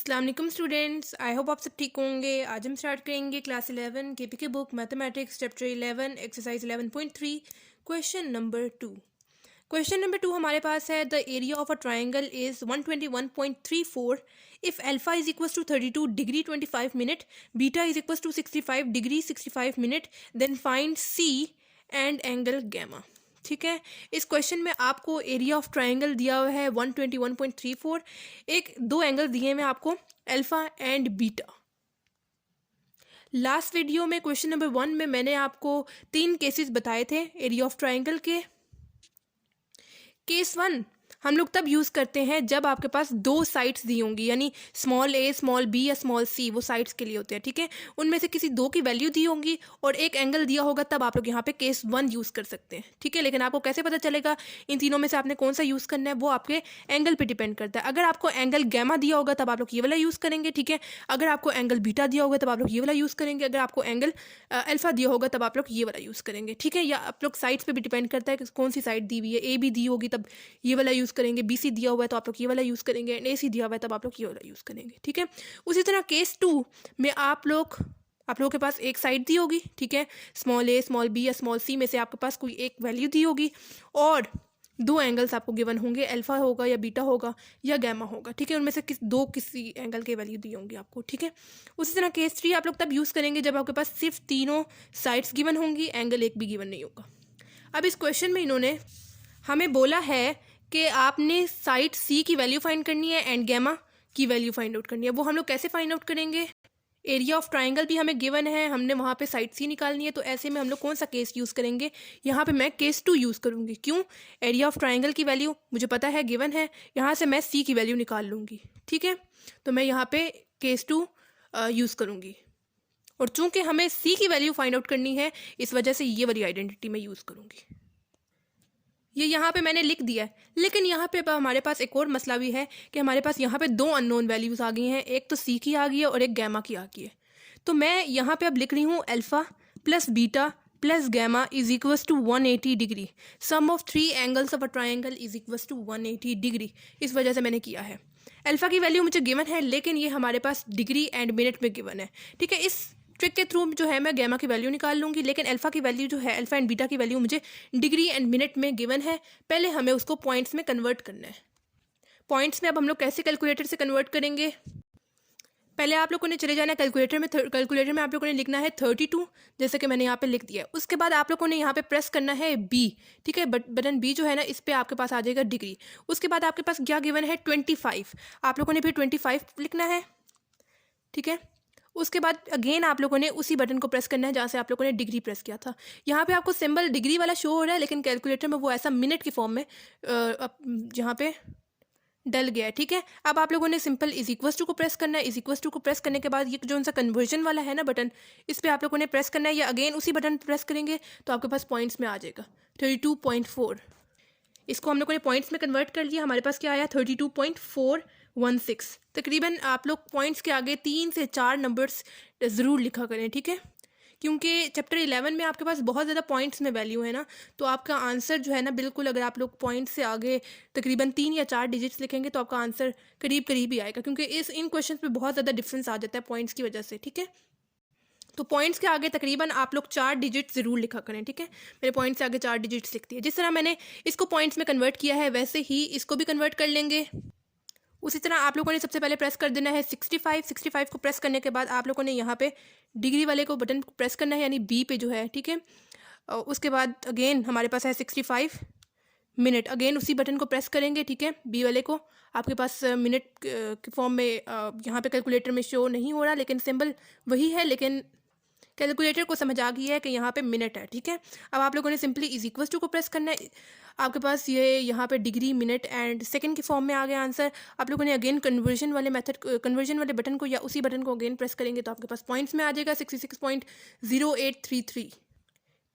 अस्सलाम वालेकुम students, I hope आप सब ठीक होंगे। आज हम स्टार्ट करेंगे class 11 KPK book mathematics chapter 11 exercise 11.3 question number 2। Question number 2 हमारे पास है the area of a triangle is 121.34 if alpha is equal to 32 degree 25 minute, beta is equal to 65 degree 65 minute, then find c and angle gamma. ठीक है, इस question में आपको area of triangle दिया हुआ है 121.34, एक दो एंगल दिए हुए आपको alpha and beta. Last video में क्वेश्चन नंबर 1 में मैंने आपको 3 केसेस बताए थे एरिया ऑफ ट्राइंगल के। केस 1 हम लोग तब यूज़ करते हैं जब आपके पास दो साइड्स दी होंगी, यानी स्मॉल ए स्मॉल बी या स्मॉल सी, वो साइड्स के लिए होते हैं। ठीक है, उनमें से किसी दो की वैल्यू दी होंगी और एक एंगल दिया होगा, तब आप लोग यहाँ पे केस 1 यूज़ कर सकते हैं। ठीक है, लेकिन आपको कैसे पता चलेगा इन तीनों में से आपने कौन सा यूज़ करना है, वो आपके एंगल पर डिपेंड करता है। अगर आपको एंगल गैमा दिया होगा तब आप लोग ये वाला यूज़ करेंगे। ठीक है, अगर आपको एंगल बीटा दिया होगा तब आप लोग ये वाला यूज़ करेंगे। अगर आपको एंगल अल्फा दिया होगा तब आप लोग ये वाला यूज़ करेंगे। ठीक है, या आप लोग साइड्स पे भी डिपेंड करता है कि कौन सी साइड दी हुई है। ए बी दी होगी तब ये वाला यूज़ करेंगे, बी सी दिया हुआ है तो आप लोग ये वाला यूज़ करेंगे, एंड ए सी दिया हुआ है तब आप लोग ये वाला यूज़ करेंगे। ठीक है, उसी तरह केस 2 में आप लोगों के पास एक साइड दी होगी। ठीक है, स्मॉल ए स्मॉल बी या स्मॉल सी में से आपके पास कोई एक वैल्यू दी होगी और दो एंगल्स आपको गिवन होंगे, अल्फा होगा या बीटा होगा या गैमा होगा। ठीक है, उनमें से किसी एंगल के वैल्यू दी होंगी आपको। ठीक है, उसी तरह केस 3 आप लोग तब यूज़ करेंगे जब आपके पास सिर्फ तीनों साइड्स गिवन होंगी, एंगल एक भी गिवन नहीं होगा। अब इस क्वेश्चन में इन्होंने हमें बोला है कि आपने साइड सी की वैल्यू फाइंड करनी है एंड गैमा की वैल्यू फाइंड आउट करनी है। वो हम लोग कैसे फाइंड आउट करेंगे? एरिया ऑफ ट्राइंगल भी हमें गिवन है, हमने वहाँ पे साइड सी निकालनी है, तो ऐसे में हम लोग कौन सा केस यूज़ करेंगे? यहाँ पे मैं केस 2 यूज़ करूँगी। क्यों? एरिया ऑफ ट्राइंगल की वैल्यू मुझे पता है गिवन है, यहाँ से मैं सी की वैल्यू निकाल लूँगी। ठीक है, तो मैं यहाँ पे केस 2 यूज़ करूँगी, और चूँकि हमें सी की वैल्यू फाइंड आउट करनी है, इस वजह से ये वाली आइडेंटिटी मैं यूज़ करूँगी। ये यहाँ पे मैंने लिख दिया है, लेकिन यहाँ पे हमारे पास एक और मसला भी है कि हमारे पास यहाँ पे दो अननोन वैल्यूज़ आ गई हैं, एक तो सी की आ गई है और एक गैमा की आ गई है। तो मैं यहाँ पे अब लिख रही हूँ alpha plus beta plus gamma is equals to 180 degree. Sum of 3 angles of a triangle is equals to 180 degree. इस वजह से मैंने किया है। अल्फ़ा की वैल्यू मुझे गिवन है, लेकिन ये हमारे पास डिग्री एंड मिनट में गिवन है। ठीक है, इस ट्रिक के थ्रू जो है मैं गैमा की वैल्यू निकाल लूँगी, लेकिन अल्फा की वैल्यू जो है, अल्फा एंड बीटा की वैल्यू मुझे डिग्री एंड मिनट में गिवन है। पहले हमें उसको पॉइंट्स में कन्वर्ट करना है। पॉइंट्स में अब हम लोग कैसे कैलकुलेटर से कन्वर्ट करेंगे? पहले आप लोगों ने चले जाना है कैलकुलेटर में। कैलकुलेटर में आप लोगों ने लिखना है 32, जैसे कि मैंने यहाँ पे लिख दिया है। उसके बाद आप लोगों ने यहाँ पे प्रेस करना है बी। ठीक है, बटन बी जो है ना, इस पर आपके पास आ जाएगा डिग्री। उसके बाद आपके पास क्या गिवन है? 25। आप लोगों ने फिर 25 लिखना है। ठीक है, उसके बाद अगेन आप लोगों ने उसी बटन को प्रेस करना है जहाँ से आप लोगों ने डिग्री प्रेस किया था। यहाँ पे आपको सिंबल डिग्री वाला शो हो रहा है, लेकिन कैलकुलेटर में वो ऐसा मिनट की फॉर्म में जहाँ पे डल गया है। ठीक है, अब आप लोगों ने सिंपल इज इक्वल्स टू को प्रेस करना है। इज इक्वल्स टू को प्रेस करने के बाद ये जो उनका कन्वर्जन वाला है ना बटन, इस पर आप लोगों ने प्रेस करना है, या अगेन उसी बटन पर प्रेस करेंगे तो आपके पास पॉइंट्स में आ जाएगा 32.4। इसको हम लोगों ने पॉइंट्स में कन्वर्ट कर लिया। हमारे पास क्या आया? 32.416। तकरीबन आप लोग पॉइंट्स के आगे 3 से 4 नंबर्स ज़रूर लिखा करें। ठीक है, क्योंकि चैप्टर 11 में आपके पास बहुत ज़्यादा पॉइंट्स में वैल्यू है ना, तो आपका आंसर जो है ना, बिल्कुल अगर आप लोग पॉइंट्स से आगे तकरीबन 3 या 4 डिजिट्स लिखेंगे तो आपका आंसर करीब करीब ही आएगा, क्योंकि इन क्वेश्चन पे बहुत ज़्यादा डिफरेंस आ जाता है पॉइंट्स की वजह से। ठीक है, तो पॉइंट्स के आगे तकरीबन आप लोग 4 डिजिट ज़रूर लिखा करें। ठीक है, मेरे पॉइंट्स से आगे 4 डिजिट्स लिखती है। जिस तरह मैंने इसको पॉइंट्स में कन्वर्ट किया है, वैसे ही इसको भी कन्वर्ट कर लेंगे। उसी तरह आप लोगों ने सबसे पहले प्रेस कर देना है 65। 65 को प्रेस करने के बाद आप लोगों ने यहाँ पे डिग्री वाले को बटन प्रेस करना है, यानी बी पे जो है। ठीक है, उसके बाद अगेन हमारे पास है 65 मिनट। अगेन उसी बटन को प्रेस करेंगे। ठीक है, बी वाले को। आपके पास मिनट के फॉर्म में यहाँ पे कैलकुलेटर में शो नहीं हो रहा, लेकिन सिंबल वही है, लेकिन कैलकुलेटर को समझ आ गई है कि यहाँ पे मिनट है। ठीक है, अब आप लोगों ने सिंपली इज इक्वल्स टू को प्रेस करना है। आपके पास ये यहाँ पे डिग्री मिनट एंड सेकंड की फॉर्म में आ गया आंसर। आप लोगों ने अगेन कन्वर्जन वाले बटन को या उसी बटन को अगेन प्रेस करेंगे तो आपके पास पॉइंट्स में आ जाएगा 66.0833।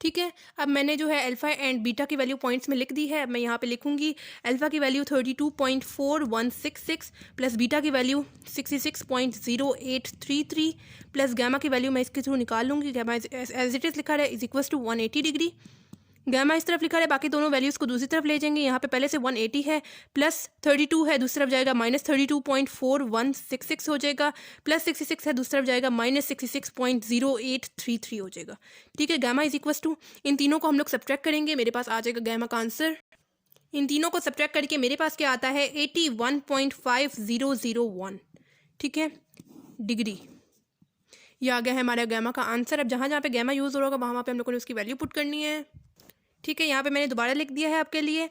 ठीक है, अब मैंने जो है अल्फा एंड बीटा की वैल्यू पॉइंट्स में लिख दी है। अब मैं यहाँ पे लिखूंगी अल्फा की वैल्यू 32.4166 प्लस बीटा की वैल्यू 66.0833 प्लस गैमा की वैल्यू मैं इसके थ्रू निकाल लूँगी। गैमा एज इट इज़ लिखा है is equals to 180 degree. Gamma इस तरफ लिखा है, बाकी दोनों वैल्यूज़ को दूसरी तरफ ले जाएंगे। यहाँ पे पहले से 180 है, प्लस 32 है, दूसरी तरफ जाएगा माइनस 32.4166 हो जाएगा, प्लस 66 है, दूसरी तरफ जाएगा माइनस 66.0833 हो जाएगा। ठीक है, गैमा इज इक्वल टू, इन तीनों को हम लोग सब्ट्रैक्ट करेंगे, मेरे पास आ जाएगा गैमा का आंसर। इन तीनों को सब्ट्रैक्ट करके मेरे पास क्या आता है 81.5001। ठीक है, डिग्री। ये आ गया है हमारा गैमा का आंसर। अब जहाँ जहाँ पे गैमा यूज़ हो रहा होगा वहाँ पे हम लोगों ने उसकी वैल्यू पुट करनी है। ठीक है, यहाँ पे मैंने दोबारा लिख दिया है आपके लिए।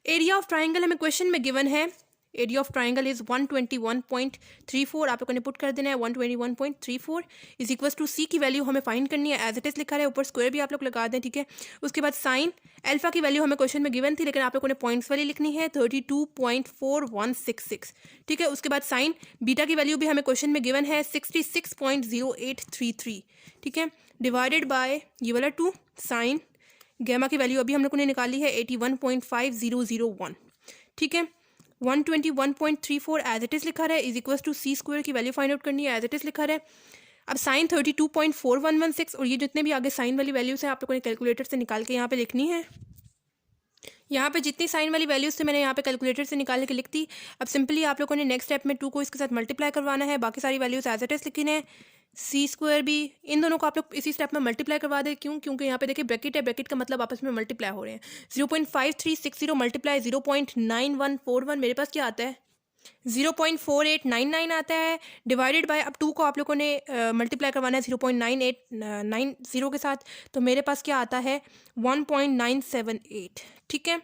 एरिया ऑफ ट्राइंगल हमें क्वेश्चन में गिवन है, एरिया ऑफ ट्राइंगल इज 121.34, आप लोगों ने पुट कर देना है 121.34 इज इक्वल टू सी की वैल्यू हमें फाइंड करनी है, एज इट इज लिखा है, ऊपर स्क्वायर भी आप लोग लगा दें। ठीक है, उसके बाद साइन अल्फा की वैल्यू हमें क्वेश्चन में गिवन थी, लेकिन आप लोगों ने पॉइंट्स वाली लिखनी है 32.4166। ठीक है, उसके बाद साइन बीटा की वैल्यू भी हमें क्वेश्चन में गिवन है 66.0833। ठीक है, डिवाइडेड बाय ये वाला 2 साइन गैमा की वैल्यू अभी हम लोगों ने निकाली है 81.5001। ठीक है, 121.34 एज इट इज़ लिखा है, is equal to c square की वैल्यू फाइंड आउट करनी है, एज इट इज़ लिखा है। अब साइन 32.4116 और ये जितने भी आगे साइन वाली वैल्यूज़ हैं आप लोगों ने कैलकुलेटर से निकाल के यहाँ पे लिखनी है। यहाँ पे जितनी साइन वाली वैल्यूज़ थे मैंने यहाँ पे कैलकुलेटर से निकाल के लिख दी। अब सिंपली आप लोगों ने नेक्स्ट स्टेप में 2 को इसके साथ मल्टीप्लाई करवाना है, बाकी सारी वैल्यूज़ एज इट इज़ लिखी है। सी स्क्वायर भी, इन दोनों को आप लोग इसी स्टेप में मल्टीप्लाई करवा दें। क्यों? क्योंकि यहाँ पे देखिए ब्रैकेट है, ब्रैकेट का मतलब आपस में मल्टीप्लाई हो रहे हैं। 0.5360 मल्टीप्लाई 0.9141 मेरे पास क्या आता है 0.4899 आता है, डिवाइडेड बाय, अब 2 को आप लोगों ने मल्टीप्लाई करवाना है 0.9890 के साथ, तो मेरे पास क्या आता है 1.978। ठीक है,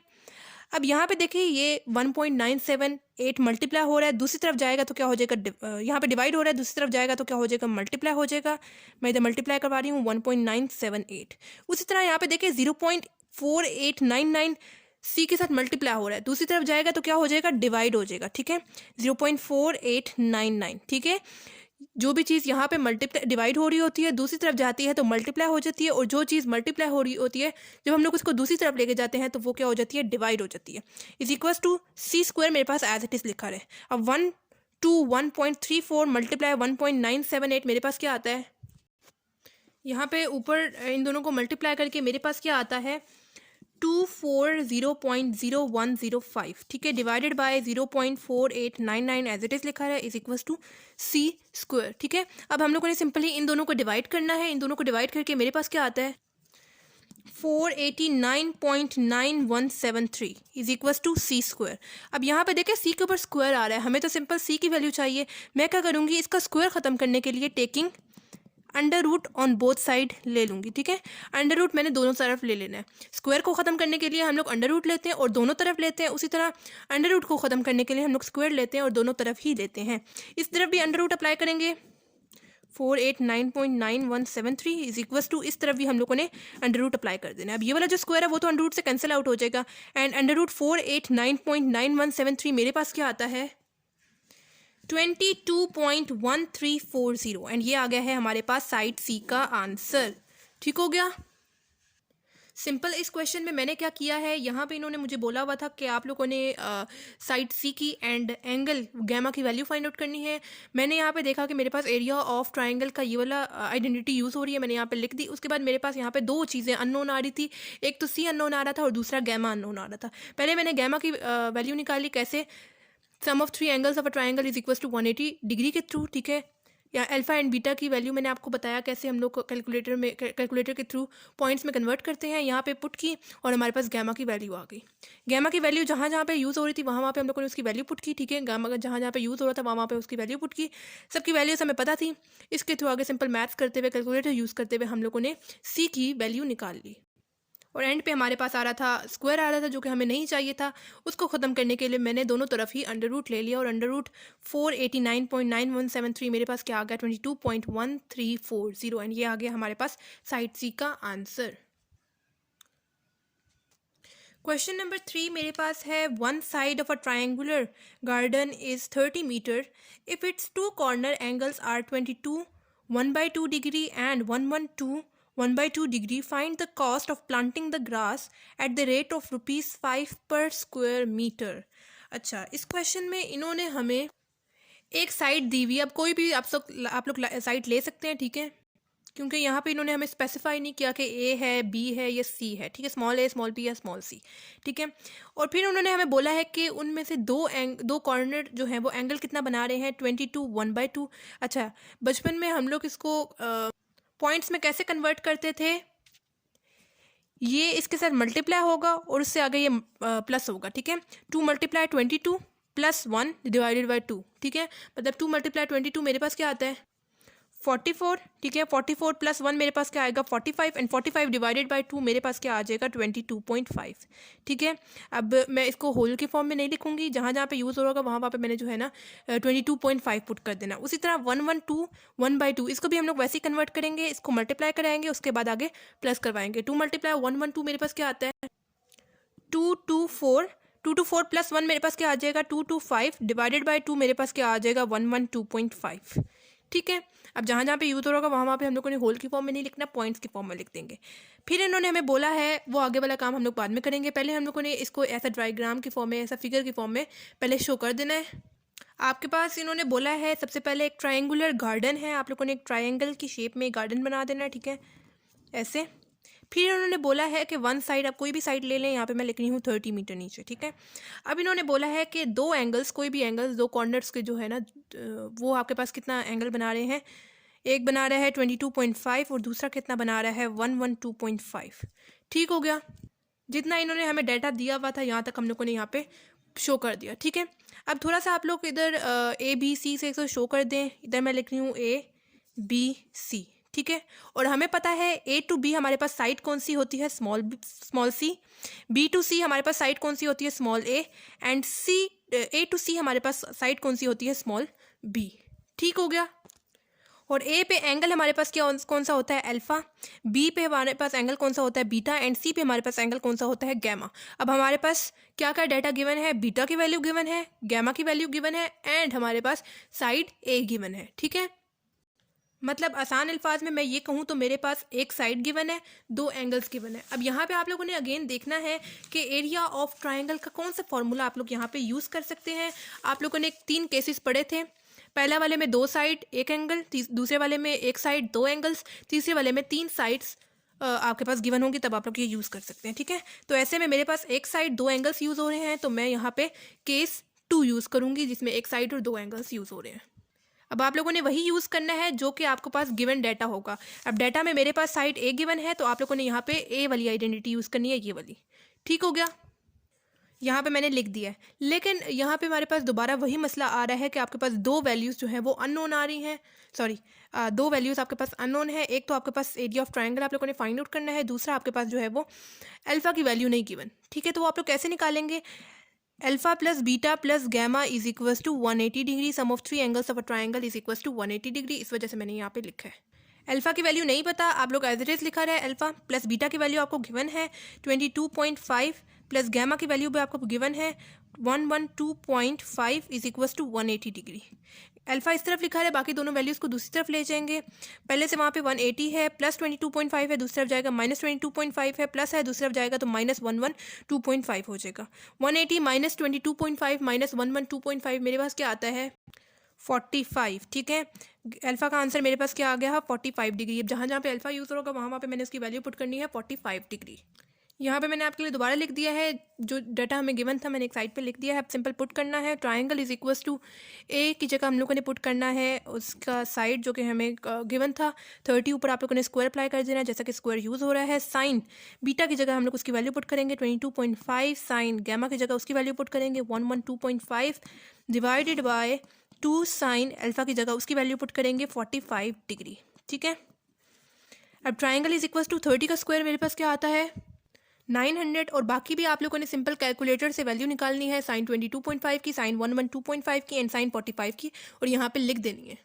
अब यहाँ पे देखिए ये 1.978 मल्टीप्लाई हो रहा है, दूसरी तरफ जाएगा तो क्या हो जाएगा, यहाँ पे डिवाइड हो रहा है, दूसरी तरफ जाएगा तो क्या हो जाएगा मल्टीप्लाई हो जाएगा। मैं इधर मल्टीप्लाई करवा रही हूँ 1.978। उसी तरह यहाँ पे देखिए 0.4899 सी के साथ मल्टीप्लाई हो रहा है, दूसरी तरफ जाएगा तो क्या हो जाएगा डिवाइड हो जाएगा। ठीक है, 0.4899। ठीक है, जो भी चीज़ यहाँ पे मल्टीप्लाई डिवाइड हो रही होती है दूसरी तरफ जाती है तो मल्टीप्लाई हो जाती है, और जो चीज़ मल्टीप्लाई हो रही होती है जब हम लोग उसको दूसरी तरफ लेके जाते हैं तो वो क्या हो जाती है डिवाइड हो जाती है। Is equal to c square मेरे पास एज इट इज़ लिखा है। अब 121.34 मल्टीप्लाई 1.978 मेरे पास क्या आता है, यहाँ पे ऊपर इन दोनों को मल्टीप्लाई करके मेरे पास क्या आता है 240.0105। ठीक है, divided by 0.4899 as it is लिखा है, is equal to c square. ठीक है, अब हम लोगों ने सिंपली इन दोनों को डिवाइड करना है, इन दोनों को डिवाइड करके मेरे पास क्या आता है 489.9173 is equal to c square. अब यहाँ पे देखें सी के ऊपर स्क्वायर आ रहा है, हमें तो सिंपल सी की वैल्यू चाहिए। मैं क्या करूँगी, इसका स्क्वायर ख़त्म करने के लिए taking under root on both side ले लूँगी। ठीक है, अंडर रूट मैंने दोनों तरफ ले लेना है। स्क्वायर को ख़त्म करने के लिए हम लोग अंडर रूट लेते हैं और दोनों तरफ लेते हैं, उसी तरह अंडर रूट को ख़त्म करने के लिए हम लोग स्क्वायर लेते हैं और दोनों तरफ ही लेते हैं। इस तरफ भी अंडर रूट अप्लाई करेंगे 489.9173 इज इक्वल टू, इस तरफ भी हम लोगों ने अंडर रूट अप्लाई कर देना है। अब ये वाला जो स्क्वायर है वो तो अंडर रूट से कैंसिल आउट हो जाएगा, एंड अंडर रूट 489.9173 मेरे पास क्या आता है 22.1340, एंड ये आ गया है हमारे पास साइड सी का आंसर। ठीक हो गया, सिंपल। इस क्वेश्चन में मैंने क्या किया है, यहाँ पे इन्होंने मुझे बोला हुआ था कि आप लोगों ने साइड सी की एंड एंगल गैमा की वैल्यू फाइंड आउट करनी है। मैंने यहाँ पे देखा कि मेरे पास एरिया ऑफ ट्राइंगल का ये वाला आइडेंटिटी यूज़ हो रही है, मैंने यहाँ पे लिख दी। उसके बाद मेरे पास यहाँ पे 2 चीज़ें अननोन आ रही थी, एक तो सी अननोन आ रहा था और दूसरा गैमा अननोन आ रहा था। पहले मैंने गैमा की वैल्यू निकाली, कैसे, sum of 3 angles of a triangle is equal to 180 degree के थ्रू। ठीक है, या अल्फा एंड बीटा की वैल्यू मैंने आपको बताया कैसे हम लोग कैलकुलेटर के थ्रू पॉइंट्स में कन्वर्ट करते हैं। यहाँ पे पुट की और हमारे पास गैमा की वैल्यू आ गई। गैमा की वैल्यू जहाँ जहाँ पे यूज़ हो रही थी वहाँ पे हम लोगों ने उसकी वैल्यू पुट की। ठीक है, गैमा जहाँ जहाँ पे यूज़ हो रहा था वहाँ पे उसकी वैल्यू पुट की, सबकी वैल्यूज हमें पता थी। इसके थ्रू आगे सिंपल मैथ्स करते हुए कैलकुलेटर यूज़ करते हुए हम लोगों ने सी की वैल्यू निकाल ली, और एंड पे हमारे पास आ रहा था स्क्वायर आ रहा था जो कि हमें नहीं चाहिए था। उसको ख़त्म करने के लिए मैंने दोनों तरफ ही अंडर रूट ले लिया, और अंडर रूट 489.9173 मेरे पास क्या आ गया 22.1340, एंड ये आ गया हमारे पास साइड सी का आंसर। क्वेश्चन नंबर 3 मेरे पास है, one side of a triangular garden is 30 metre if its 2 corner angles are 22 1/2 degree and 1/2 degree. Find the cost of planting the grass at the rate of ₹5 per square meter. अच्छा, इस question में इन्होंने हमें एक side दी हुई, अब कोई भी आप लोग साइड ले सकते हैं। ठीक है, क्योंकि यहाँ पे इन्होंने हमें स्पेसिफाई नहीं किया कि ए है, बी है या सी है, ठीक है, स्मॉल ए, स्मॉल बी या स्मॉल सी, ठीक है। और फिर उन्होंने हमें बोला है कि उनमें से दो कॉर्नर जो हैं वो एंगल कितना बना रहे हैं, 22 1/2। अच्छा, बचपन में हम लोग इसको पॉइंट्स में कैसे कन्वर्ट करते थे, ये इसके साथ मल्टीप्लाई होगा और उससे आगे ये प्लस होगा, ठीक है। 2 × 22 + 1 / 2, ठीक है। मतलब 2 × 22 मेरे पास क्या आता है, 44, ठीक है। 44 + 1 मेरे पास क्या आएगा, 45, एंड 45 / 2 मेरे पास क्या आ जाएगा, 22.5, ठीक है। अब मैं इसको होल के फॉर्म में नहीं लिखूंगी, जहाँ जहाँ पे यूज़ हो रहा होगा वहाँ वहाँ पे मैंने जो है ना 22.5 पुट कर देना। उसी तरह 112 1/2 इसको भी हम लोग वैसे ही कन्वर्ट करेंगे, इसको मल्टीप्लाई कराएंगे, उसके बाद आगे प्लस करवाएंगे। 2 × 112 मेरे पास क्या आता है, 224, 224 + 1 मेरे पास क्या आ जाएगा, 225 / 2 मेरे पास क्या आ जाएगा, 112.5, ठीक है। अब जहाँ जहाँ पे यूज़ हो रहा होगा वहाँ वहाँ पे हम लोगों ने होल की फॉर्म में नहीं लिखना, पॉइंट्स की फॉर्म में लिख देंगे। फिर इन्होंने हमें बोला है, वो आगे वाला काम हम लोग बाद में करेंगे, पहले हम लोगों ने इसको ऐसा डायग्राम की फॉर्म में, ऐसा फिगर की फॉर्म में पहले शो कर देना है। आपके पास इन्होंने बोला है सबसे पहले एक ट्रायंगुलर गार्डन है, आप लोगों ने एक ट्रायंगल की शेप में गार्डन बना देना है, ठीक है, ऐसे। फिर उन्होंने बोला है कि वन साइड, आप कोई भी साइड ले लें, यहाँ पे मैं लिख रही हूँ 30 मीटर नीचे, ठीक है। अब इन्होंने बोला है कि दो एंगल्स, कोई भी एंगल्स, दो कॉर्नर्स के जो है ना, वो आपके पास कितना एंगल बना रहे हैं, एक बना रहा है 22.5 और दूसरा कितना बना रहा है, 112.5, ठीक हो गया। जितना इन्होंने हमें डाटा दिया हुआ था यहाँ तक हम लोगों ने यहाँ पे शो कर दिया, ठीक है। अब थोड़ा सा आप लोग इधर ABC से इसको शो कर दें, इधर मैं लिख रही हूँ ABC, ठीक है। और हमें पता है A to B हमारे पास साइड कौन सी होती है, small C, B to C हमारे पास साइड कौन सी होती है, small A, and A to C हमारे पास साइड कौन सी होती है, स्मॉल B, ठीक हो गया। और ए पे एंगल हमारे पास क्या कौन सा होता है, अल्फा, बी पे हमारे पास एंगल कौन सा होता है, बीटा, एंड सी पे हमारे पास एंगल कौन सा होता है, गैमा। अब हमारे पास क्या क्या डाटा गिवन है, बीटा की वैल्यू गिवन है, गैमा की वैल्यू गिवन है, एंड हमारे पास साइड ए गिवन है, ठीक है। मतलब आसान अल्फाज में मैं ये कहूँ तो मेरे पास एक साइड गिवन है, दो एंगल्स गिवन है। अब यहाँ पे आप लोगों ने अगेन देखना है कि एरिया ऑफ ट्राइंगल का कौन सा फॉर्मूला आप लोग यहाँ पे यूज़ कर सकते हैं। आप लोगों ने 3 केसेस पढ़े थे, पहला वाले में 2 साइड 1 एंगल, दूसरे वाले में 1 साइड 2 एंगल्स, तीसरे वाले में 3 साइड्स आपके पास गिवन होंगी, तब आप लोग ये यूज़ कर सकते हैं, ठीक है। तो ऐसे में मेरे पास 1 साइड 2 एंगल्स यूज़ हो रहे हैं, तो मैं यहाँ पे केस 2 यूज़ करूँगी, जिसमें 1 साइड और 2 एंगल्स यूज़ हो रहे हैं। अब आप लोगों ने वही यूज़ करना है जो कि आपके पास गिवन डाटा होगा। अब डाटा में मेरे पास साइड ए गिवन है, तो आप लोगों ने यहाँ पे ए वाली आइडेंटिटी यूज़ करनी है, ये वाली, ठीक हो गया। यहाँ पे मैंने लिख दिया है, लेकिन यहाँ पे हमारे पास दोबारा वही मसला आ रहा है कि आपके पास 2 वैल्यूज़ जो हैं वो अननोन आ रही हैं, सॉरी 2 वैल्यूज़ आपके पास अननोन है। एक तो आपके पास एरिया ऑफ ट्रायंगल आप लोगों ने फाइंड आउट करना है, दूसरा आपके पास जो है वो अल्फ़ा की वैल्यू नहीं गिवन, ठीक है। तो वो आप लोग कैसे निकालेंगे, alpha plus beta plus gamma is equals to 180 degree, sum of 3 angles of a triangle is equals to 180 degree. इस वजह से मैंने यहाँ पे लिखा है। अल्फा की वैल्यू नहीं पता, आप लोग एज इट इज लिखा रहे अल्फा, प्लस बीटा की वैल्यू आपको गिवन है 22.5, प्लस गैमा की वैल्यू भी आपको गिवन है 112.5 is equals to 180 degree. Alpha इस तरफ लिखा है, बाकी दोनों वैल्यूज़ को दूसरी तरफ ले जाएंगे। पहले से वहाँ पे 180 है, प्लस 22.5 है, दूसरी तरफ जाएगा माइनस 22.5 है, प्लस है दूसरी तरफ जाएगा तो माइनस 112.5 हो जाएगा। 180 माइनस 22.5 माइनस 112.5 मेरे पास क्या आता है, 45, ठीक है। अल्फा का आंसर मेरे पास क्या आ गया है, 45 डिग्री। अब जहाँ जहाँ पे अल्फा यूज़ होगा वहाँ वहाँ पे मैंने उसकी वैल्यू पुट करनी है 45 डिग्री। यहाँ पे मैंने आपके लिए दोबारा लिख दिया है, जो डाटा हमें गिवन था मैंने एक साइड पे लिख दिया है। अब सिंपल पुट करना है, ट्रायंगल इज इक्वल्स टू ए की जगह हम लोगों ने पुट करना है उसका साइड जो कि हमें गिवन था 30, ऊपर आप लोगों ने स्क्वायर अप्लाई कर देना है जैसा कि स्क्वायर यूज़ हो रहा है। साइन बीटा की जगह हम लोग उसकी वैल्यू पुट करेंगे 22.5, साइन गैमा की जगह उसकी वैल्यू पुट करेंगे 112.5 डिवाइडेड बाय 2, साइन अल्फा की जगह उसकी वैल्यू पुट करेंगे 45 डिग्री, ठीक है। अब ट्राइंगल इज इक्वल्स टू 30 का स्क्वायर मेरे पास क्या आता है 900, और बाकी भी आप लोगों ने सिंपल कैलकुलेटर से वैल्यू निकालनी है, साइन 22.5 की, साइन 112.5 की एंड साइन 45 की, और यहाँ पे लिख देनी है।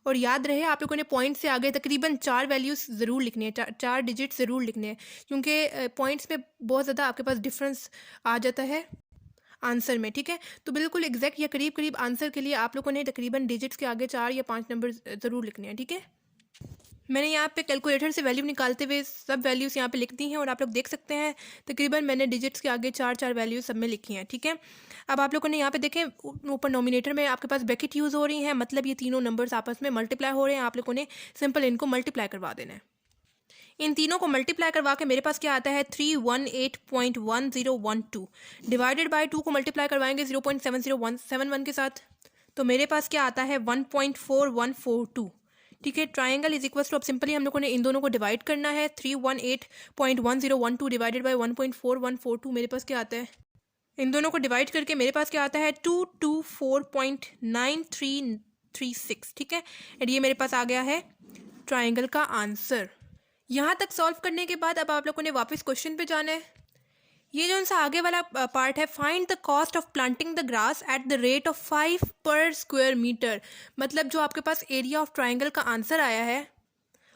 और याद रहे आप लोगों ने पॉइंट से आगे तकरीबन 4 वैल्यूज़ ज़रूर लिखनी है, 4 डिजिट ज़रूर लिखने हैं, क्योंकि पॉइंट्स में बहुत ज़्यादा आपके पास डिफरेंस आ जाता है आंसर में, ठीक है। तो बिल्कुल एग्जैक्ट या करीब करीब आंसर के लिए आप लोगों ने तकरीबन डिजिट्स के आगे 4 या 5 नंबर ज़रूर लिखने हैं, ठीक है। मैंने यहाँ पे कैलकुलेटर से वैल्यू निकालते हुए सब वैल्यूज़ यहाँ पे लिख दी हैं और आप लोग देख सकते हैं तकरीबन मैंने डिजिट्स के आगे 4 वैल्यूज़ सब में लिखी हैं, ठीक है। अब आप लोगों ने यहाँ पे देखें ऊपर नोमिनेटर में आपके पास ब्रैकेट यूज़ हो रही हैं, मतलब ये तीनों नंबर्स आपस में मल्टीप्लाई हो रहे हैं। आप लोगों ने सिंपल इनको मल्टीप्लाई करवा देना है। इन तीनों को मल्टीप्लाई करवा के मेरे पास क्या आता है 318.1012 डिवाइडेड बाय 2 को मल्टीप्लाई करवाएंगे 0.70171 के साथ, तो मेरे पास क्या आता है 1.4142, ठीक है। ट्राइंगल इज इक्वल टू, अब सिंपली हम लोगों ने इन दोनों को डिवाइड करना है। 318.1012 डिवाइडेड बाय 1.4142 मेरे पास क्या आता है, इन दोनों को डिवाइड करके मेरे पास क्या आता है 224.9336, ठीक है। एंड ये मेरे पास आ गया है ट्राइंगल का आंसर। यहाँ तक सॉल्व करने के बाद अब आप लोगों ने वापस क्वेश्चन पे जाना है। ये जो उनसा आगे वाला पार्ट है, find the cost of planting the grass at the rate of 5 पर स्क्वायर मीटर, मतलब जो आपके पास एरिया ऑफ ट्राइंगल का आंसर आया है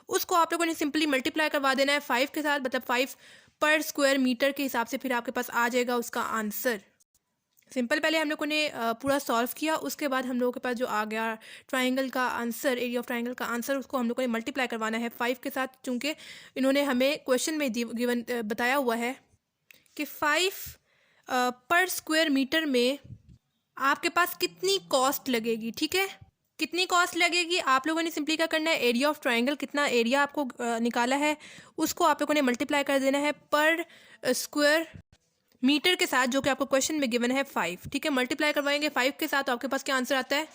उसको आप लोगों ने सिंपली मल्टीप्लाई करवा देना है 5 के साथ, मतलब 5 पर स्क्वायर मीटर के हिसाब से फिर आपके पास आ जाएगा उसका आंसर। सिंपल पहले हम लोगों ने पूरा सॉल्व किया, उसके बाद हम लोगों के पास जो आ गया ट्राइंगल का आंसर, एरिया ऑफ ट्राइंगल का आंसर, उसको हम लोगों ने मल्टीप्लाई करवाना है 5 के साथ, चूँकि इन्होंने हमें क्वेश्चन में गिवन बताया हुआ है कि 5 पर स्क्वायर मीटर में आपके पास कितनी कॉस्ट लगेगी, ठीक है। कितनी कॉस्ट लगेगी आप लोगों ने सिंपली क्या करना है, एरिया ऑफ ट्राइंगल कितना एरिया आपको निकाला है उसको आप लोगों ने मल्टीप्लाई कर देना है पर स्क्वायर मीटर के साथ, जो कि आपको क्वेश्चन में गिवन है 5, ठीक है। मल्टीप्लाई करवाएंगे 5 के साथ तो आपके पास क्या आंसर आता है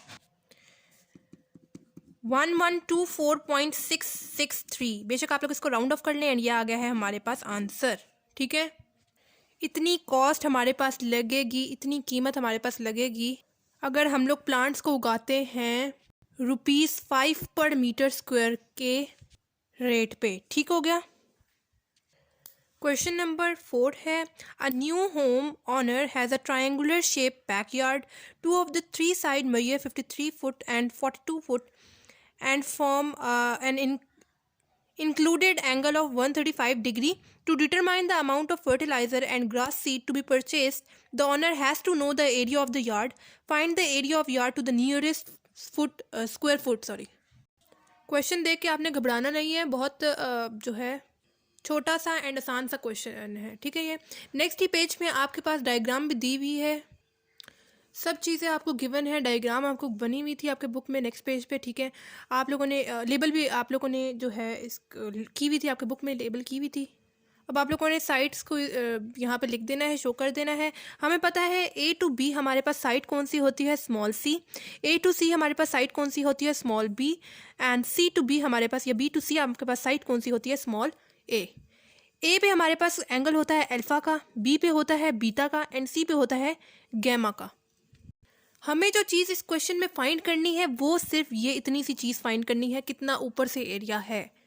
1124.663। बेशक आप लोग इसको राउंड ऑफ कर लें एंड ये आ गया है हमारे पास आंसर, ठीक है। इतनी कॉस्ट हमारे पास लगेगी, इतनी कीमत हमारे पास लगेगी अगर हम लोग प्लांट्स को उगाते हैं ₹5 पर मीटर स्क्वायर के रेट पे, ठीक हो गया। क्वेश्चन नंबर 4 है, a new home owner has a triangular shape backyard, 2 of the 3 side measure 53 foot and 42 foot and form an included angle of 135 degree. To determine the amount of fertilizer and grass seed to be purchased, the owner has to know the area of the yard. Find the area of yard to the nearest square foot. Question देख के आपने घबराना नहीं है, बहुत जो है छोटा सा एंड आसान सा क्वेश्चन है, ठीक है। ये नेक्स्ट ही पेज में आपके पास डायग्राम भी दी हुई है, सब चीज़ें आपको गिवन है, डायग्राम आपको बनी हुई थी आपके बुक में नेक्स्ट पेज पे, ठीक है। आप लोगों ने लेबल भी आप लोगों ने जो है इस की हुई थी, आपके बुक में लेबल की हुई थी। अब आप लोगों ने साइट्स को यहाँ पे लिख देना है, शो कर देना है। हमें पता है A to B हमारे पास साइट कौन सी होती है small c, A to C हमारे पास साइट कौन सी होती है small B, and C to B हमारे पास या B to C आपके पास साइट कौन सी होती है स्मॉल A पे हमारे पास एंगल होता है अल्फ़ा का, B पे होता है बीटा का एंड C पे होता है गैमा का। हमें जो चीज़ इस क्वेश्चन में फाइंड करनी है वो सिर्फ ये इतनी सी चीज़ फाइंड करनी है, कितना ऊपर से एरिया है।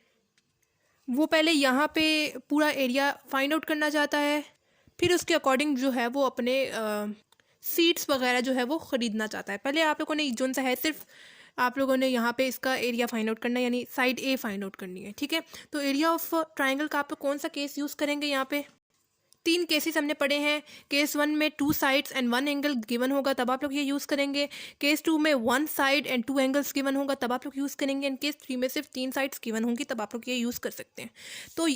वो पहले यहाँ पे पूरा एरिया फाइंड आउट करना चाहता है, फिर उसके अकॉर्डिंग जो है वो अपने सीड्स वगैरह जो है वो ख़रीदना चाहता है। पहले आप लोगों ने जो सा है सिर्फ आप लोगों ने यहाँ पे इसका एरिया फाइंड आउट करना है, यानी साइड ए फाइंड आउट करनी है, ठीक है। तो एरिया ऑफ ट्राइंगल का आप लोग कौन सा केस यूज़ करेंगे, यहाँ पे 3 केसेस हमने पढ़े हैं। केस 1 में 2 साइड्स एंड 1 एंगल गिवन होगा तब आप लोग ये यूज़ करेंगे। केस 2 में 1 साइड एंड 2 एंगल्स गिवन होगा तब आप लोग यूज़ करेंगे। एंड केस 3 में सिर्फ 3 साइड्स गिवन होंगी तब आप लोग ये यूज़ कर सकते हैं। तो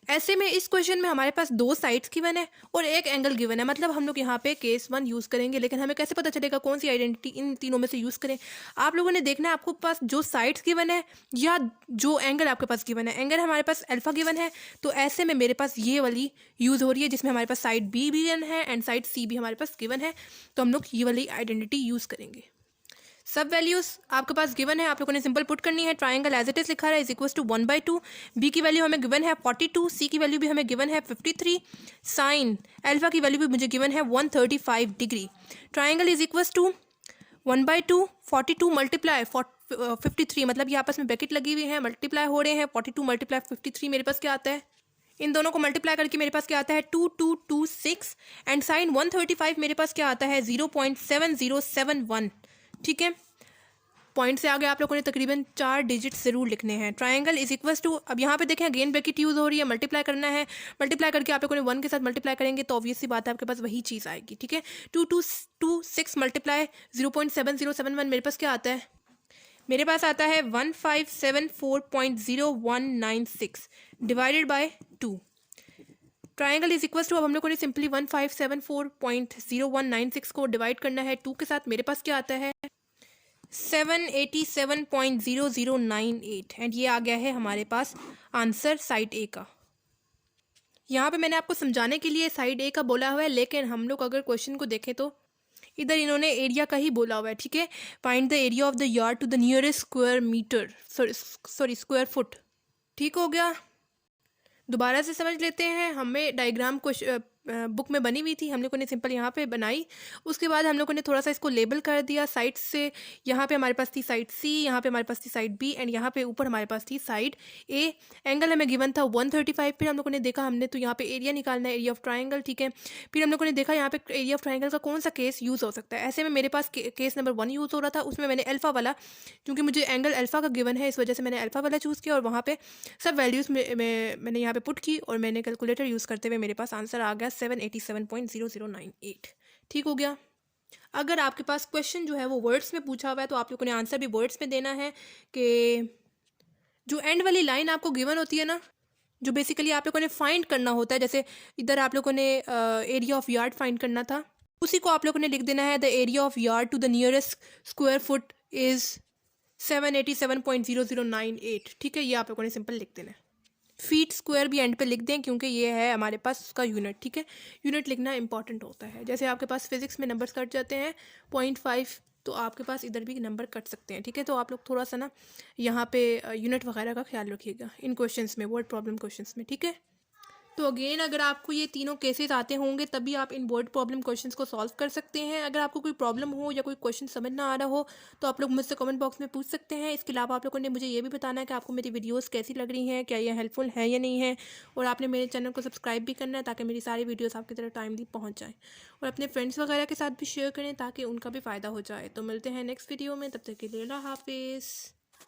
ऐसे में इस क्वेश्चन में हमारे पास 2 साइड्स गिवन है और 1 एंगल गिवन है, मतलब हम लोग यहाँ पे केस 1 यूज़ करेंगे। लेकिन हमें कैसे पता चलेगा कौन सी आइडेंटिटी इन तीनों में से यूज़ करें। आप लोगों ने देखना है आपको पास जो साइड्स गिवन है या जो एंगल आपके पास गिवन है। एंगल हमारे पास अल्फ़ा गिवन है, तो ऐसे में मेरे पास ये वाली यूज़ हो रही है जिसमें हमारे पास साइड बी भी गिवन है एंड साइड सी भी हमारे पास गिवन है, तो हम लोग ये वाली आइडेंटिटी यूज़ करेंगे। सब वैल्यूज़ आपके पास गिवन है, आप लोगों ने सिंपल पुट करनी है। ट्राइंगल एज इट इज लिखा है इज इक्वल टू 1/2, बी की वैल्यू हमें गिवन है 42, सी की वैल्यू भी हमें गिवन है 53, साइन अल्फा की वैल्यू भी मुझे गिवन है 135 degree. Triangle is equal to 1/2 42 multiply 53, मतलब ये आपस में ब्रैकेट लगी हुई है, मल्टीप्लाई हो रहे हैं। 42 मल्टीप्लाई 53 मेरे पास क्या आता है, इन दोनों को मल्टीप्लाई करके मेरे पास क्या आता है 2226 एंड साइन 135 मेरे पास क्या आता है 0.7071, ठीक है। पॉइंट से आगे आप लोगों ने तकरीबन 4 डिजिट ज़रूर लिखने हैं। ट्राइंगल इज इक्वल टू, अब यहाँ पे देखें अगेन ब्रैकेट यूज़ हो रही है, मल्टीप्लाई करना है। मल्टीप्लाई करके आप लोगों ने 1 के साथ मल्टीप्लाई करेंगे तो ऑब्वियस सी बात है आपके पास वही चीज़ आएगी, ठीक है। 2226 मल्टीप्लाई 0.7071 मेरे पास क्या आता है, मेरे पास आता है 1574.0196 divided by 2। Triangle is equal to, अब हम लोगों ने सिंपली 1574.0196 को डिवाइड करना है 2 के साथ। मेरे पास क्या आता है 787.0098 एंड ये आ गया है हमारे पास आंसर साइड ए का। यहाँ पे मैंने आपको समझाने के लिए साइड ए का बोला हुआ है, लेकिन हम लोग अगर क्वेश्चन को देखें तो इधर इन्होंने एरिया का ही बोला हुआ है, ठीक है। Find the area of the yard to the nearest square metre, sorry square foot. ठीक हो गया, दोबारा से समझ लेते हैं। हमें डायग्राम को बुक में बनी हुई थी, हम लोगों ने सिंपल यहाँ पे बनाई। उसके बाद हम लोगों ने थोड़ा सा इसको लेबल कर दिया साइड से। यहाँ पे हमारे पास थी साइड सी, यहाँ पे हमारे पास थी साइड बी एंड यहाँ पे ऊपर हमारे पास थी साइड ए। एंगल हमें गिवन था 135। फिर हम लोगों ने देखा, हमने तो यहाँ पे एरिया निकालना है, एरिया ऑफ ट्राइंगल, ठीक है। फिर हम लोगों ने देखा यहाँ पे एरिया ऑफ ट्राइंगल का कौन सा केस यूज़ हो सकता है। ऐसे में मेरे पास केस नंबर 1 यूज़ हो रहा था, उसमें मैंने अल्फ़ा वाला, क्योंकि मुझे एंगल अल्फ़ा का गिवन है इस वजह से मैंने अल्फ़ा वाला चूज़ किया और वहाँ पे सब वैल्यूज़ मैंने यहाँ पे पुट की और मैंने कैलकुलेटर यूज़ करते हुए मेरे पास आंसर आ गया 787.0098। ठीक हो गया। अगर आपके पास क्वेश्चन जो है वो वर्ड्स में पूछा हुआ है तो आप लोगों ने आंसर भी वर्ड्स में देना है कि जो एंड वाली लाइन आपको गिवन होती है ना, जो बेसिकली आप लोगों ने फाइंड करना होता है, जैसे इधर आप लोगों ने एरिया ऑफ यार्ड फाइंड करना था, उसी को आप लोगों ने लिख देना है the area of yard to the nearest square foot is 787.0098। ठीक है, ये आप लोगों ने सिंपल लिख देना है। फीट स्क्वायर भी एंड पे लिख दें क्योंकि ये है हमारे पास उसका यूनिट, ठीक है। यूनिट लिखना इंपॉर्टेंट होता है। जैसे आपके पास फिजिक्स में नंबर्स कट जाते हैं 0.5, तो आपके पास इधर भी नंबर कट सकते हैं, ठीक है। तो आप लोग थोड़ा सा ना यहाँ पे यूनिट वगैरह का ख्याल रखिएगा इन क्वेश्चंस में, वर्ड प्रॉब्लम क्वेश्चंस में, ठीक है। तो अगेन अगर आपको ये तीनों केसेस आते होंगे तभी आप इन वर्ड प्रॉब्लम क्वेश्चंस को सॉल्व कर सकते हैं। अगर आपको कोई प्रॉब्लम हो या कोई क्वेश्चन समझ ना आ रहा हो तो आप लोग मुझसे कमेंट बॉक्स में पूछ सकते हैं। इसके अलावा आप लोगों ने मुझे ये भी बताना है कि आपको मेरी वीडियोस कैसी लग रही हैं, क्या ये हेल्पफुल है या नहीं है, और आपने मेरे चैनल को सब्सक्राइब भी करना है ताकि मेरी सारी वीडियोज़ आपकी तरफ टाइमली पहुँच जाएँ, और अपने फ्रेंड्स वगैरह के साथ भी शेयर करें ताकि उनका भी फ़ायदा हो जाए। तो मिलते हैं नेक्स्ट वीडियो में, तब तक के लिए अल्लाह हाफिज़।